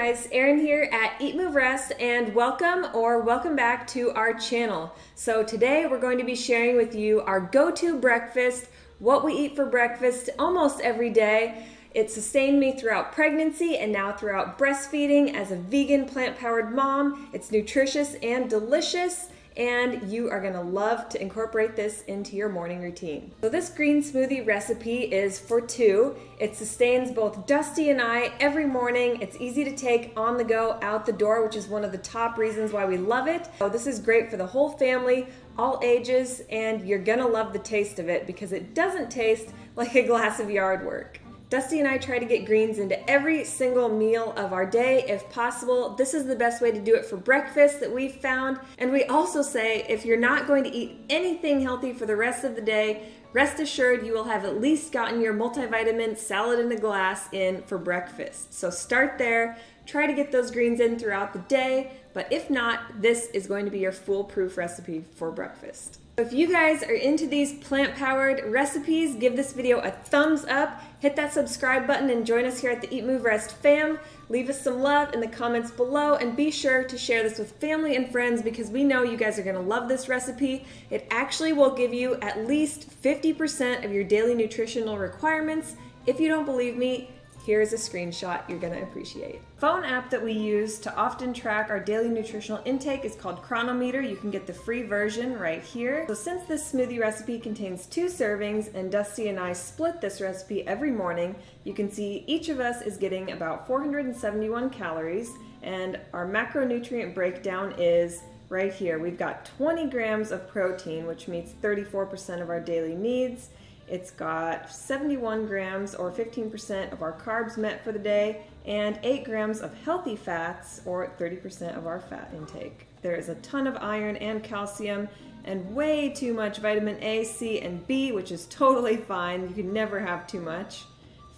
guys, Erin here at Eat Move Rest, and welcome back to our channel. So today we're going to be sharing with you our go-to breakfast, what we eat for breakfast almost every day. It sustained me throughout pregnancy and now throughout breastfeeding as a vegan plant-powered mom. It's nutritious and delicious, and you are gonna love to incorporate this into your morning routine. So this green smoothie recipe is for two. It sustains both Dusty and I every morning. It's easy to take on the go out the door, which is one of the top reasons why we love it. So this is great for the whole family, all ages, and you're gonna love the taste of it because it doesn't taste like a glass of yard work. Dusty and I try to get greens into every single meal of our day if possible. This is the best way to do it for breakfast that we've found. And we also say if you're not going to eat anything healthy for the rest of the day, rest assured you will have at least gotten your multivitamin salad in a glass in for breakfast. So start there, try to get those greens in throughout the day, but if not, this is going to be your foolproof recipe for breakfast. If you guys are into these plant-powered recipes, give this video a thumbs up, hit that subscribe button, and join us here at the Eat Move Rest fam. Leave us some love in the comments below, and be sure to share this with family and friends because we know you guys are gonna love this recipe. It actually will give you at least 50% of your daily nutritional requirements. If you don't believe me, here's a screenshot you're gonna appreciate. The phone app that we use to often track our daily nutritional intake is called Chronometer. You can get the free version right here. So since this smoothie recipe contains 2 servings and Dusty and I split this recipe every morning, you can see each of us is getting about 471 calories, and our macronutrient breakdown is right here. We've got 20 grams of protein, which meets 34% of our daily needs. It's got 71 grams or 15% of our carbs met for the day and 8 grams of healthy fats or 30% of our fat intake. There is a ton of iron and calcium and way too much vitamin A, C, and B, which is totally fine. You can never have too much.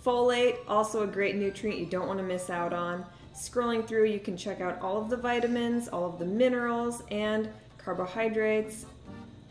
Folate, also a great nutrient you don't want to miss out on. Scrolling through, you can check out all of the vitamins, all of the minerals, and carbohydrates,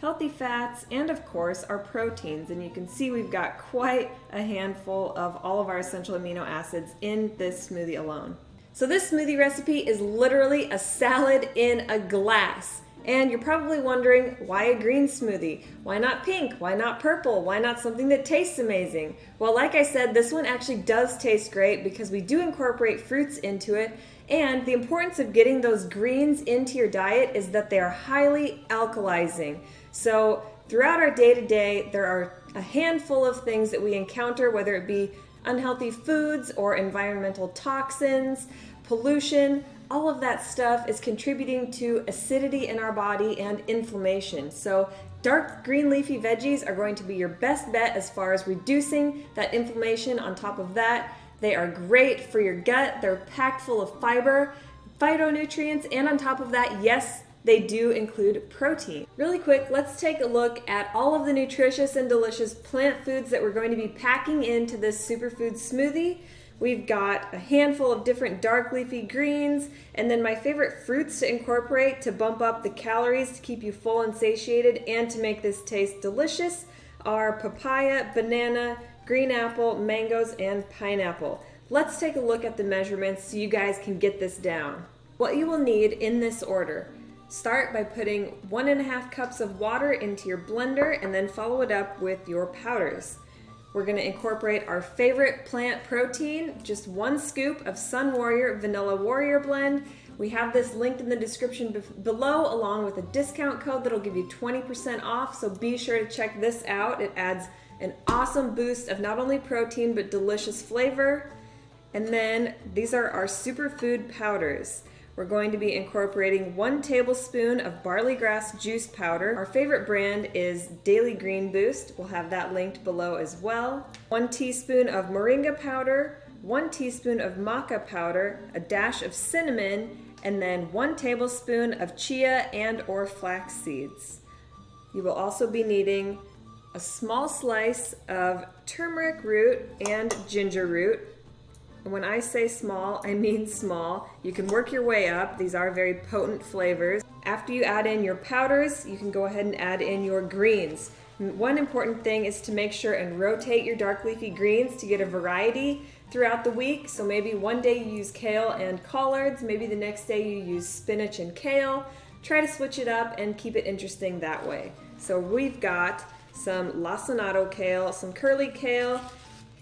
healthy fats, and of course our proteins. And you can see we've got quite a handful of all of our essential amino acids in this smoothie alone. So this smoothie recipe is literally a salad in a glass. And you're probably wondering, why a green smoothie? Why not pink? Why not purple? Why not something that tastes amazing? Well, like I said, this one actually does taste great because we do incorporate fruits into it. And the importance of getting those greens into your diet is that they are highly alkalizing. So throughout our day-to-day, there are a handful of things that we encounter, whether it be unhealthy foods or environmental toxins, pollution. All of that stuff is contributing to acidity in our body and inflammation. So dark green leafy veggies are going to be your best bet as far as reducing that inflammation. On top of that, they are great for your gut. They're packed full of fiber, phytonutrients, and on top of that, yes, they do include protein. Really quick, let's take a look at all of the nutritious and delicious plant foods that we're going to be packing into this superfood smoothie. We've got a handful of different dark leafy greens, and then my favorite fruits to incorporate to bump up the calories to keep you full and satiated and to make this taste delicious are papaya, banana, green apple, mangoes, and pineapple. Let's take a look at the measurements so you guys can get this down. What you will need in this order: start by putting 1.5 cups of water into your blender and then follow it up with your powders. We're going to incorporate our favorite plant protein, just 1 scoop of Sun Warrior Vanilla Warrior Blend. We have this linked in the description below along with a discount code that'll give you 20% off, so be sure to check this out. It adds an awesome boost of not only protein but delicious flavor. And then these are our superfood powders. We're going to be incorporating 1 tablespoon of barley grass juice powder. Our favorite brand is Daily Green Boost. We'll have that linked below as well. 1 teaspoon of moringa powder, 1 teaspoon of maca powder, a dash of cinnamon, and then 1 tablespoon of chia and or flax seeds. You will also be needing a small slice of turmeric root and ginger root. And when I say small, I mean small. You can work your way up. These are very potent flavors. After you add in your powders, you can go ahead and add in your greens. One important thing is to make sure and rotate your dark leafy greens to get a variety. throughout the week. So maybe one day you use kale and collards, maybe the next day you use spinach and kale. Try to switch it up and keep it interesting that way. So we've got some lacinato kale, some curly kale,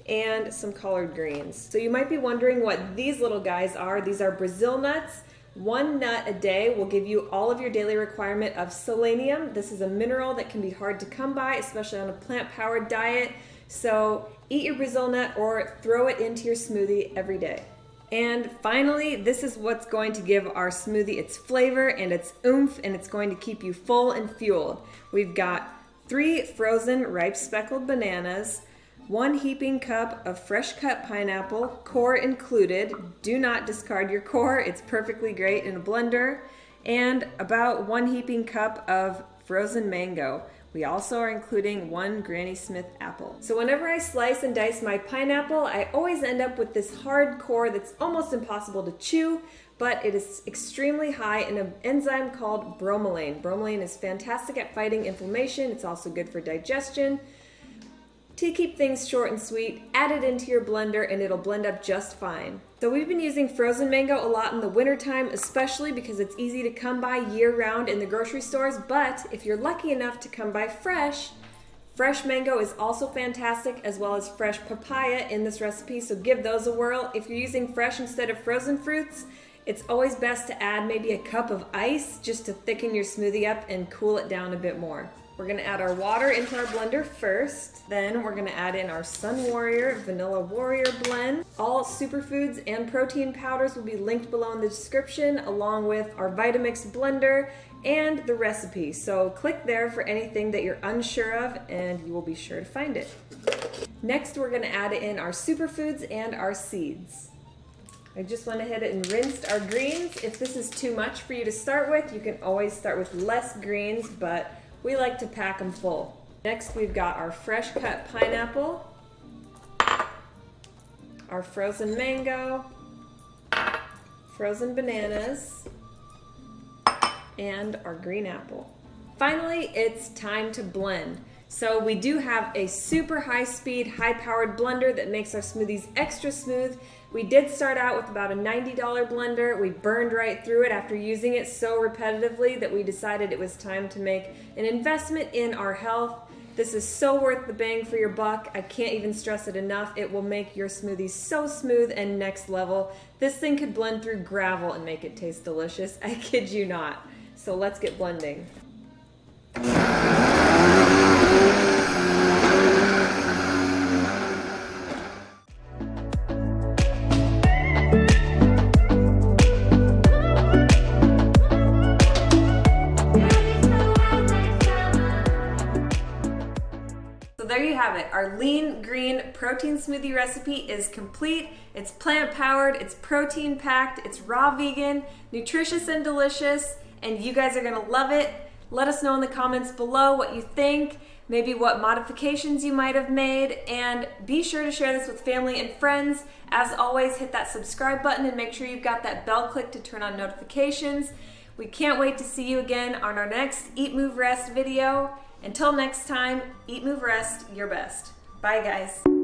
and some collard greens. So you might be wondering what these little guys are. These are Brazil nuts. One nut a day will give you all of your daily requirement of selenium. This is a mineral that can be hard to come by, especially on a plant-powered diet. So eat your Brazil nut or throw it into your smoothie every day. And finally, this is what's going to give our smoothie its flavor and its oomph, and it's going to keep you full and fueled. We've got 3 frozen ripe speckled bananas, 1 heaping cup of fresh cut pineapple, core included. Do not discard your core, it's perfectly great in a blender. And about 1 heaping cup of frozen mango. We also are including 1 Granny Smith apple. So whenever I slice and dice my pineapple, I always end up with this hard core that's almost impossible to chew, but it is extremely high in an enzyme called bromelain. Bromelain is fantastic at fighting inflammation. It's also good for digestion. To keep things short and sweet, add it into your blender and it'll blend up just fine. So we've been using frozen mango a lot in the wintertime, especially because it's easy to come by year-round in the grocery stores, but if you're lucky enough to come by fresh mango is also fantastic, as well as fresh papaya in this recipe, so give those a whirl. If you're using fresh instead of frozen fruits, it's always best to add maybe a cup of ice just to thicken your smoothie up and cool it down a bit more. We're gonna add our water into our blender first. Then we're gonna add in our Sun Warrior Vanilla Warrior blend. All superfoods and protein powders will be linked below in the description, along with our Vitamix blender and the recipe. So click there for anything that you're unsure of and you will be sure to find it. Next, we're gonna add in our superfoods and our seeds. I just went ahead and rinsed our greens. If this is too much for you to start with, you can always start with less greens, but we like to pack them full. Next, we've got our fresh cut pineapple, our frozen mango, frozen bananas, and our green apple. Finally, it's time to blend. So we do have a super high-speed, high-powered blender that makes our smoothies extra smooth. We did start out with about a $90 blender. We burned right through it after using it so repetitively that we decided it was time to make an investment in our health. This is so worth the bang for your buck. I can't even stress it enough. It will make your smoothies so smooth and next level. This thing could blend through gravel and make it taste delicious. I kid you not. So let's get blending. There you have it. Our lean green protein smoothie recipe is complete. It's plant powered, it's protein packed, it's raw vegan, nutritious and delicious, and you guys are gonna love it. Let us know in the comments below what you think, maybe what modifications you might have made, and be sure to share this with family and friends. As always, hit that subscribe button and make sure you've got that bell click to turn on notifications. We can't wait to see you again on our next Eat, Move, Rest video. Until next time, eat, move, rest, your best. Bye, guys.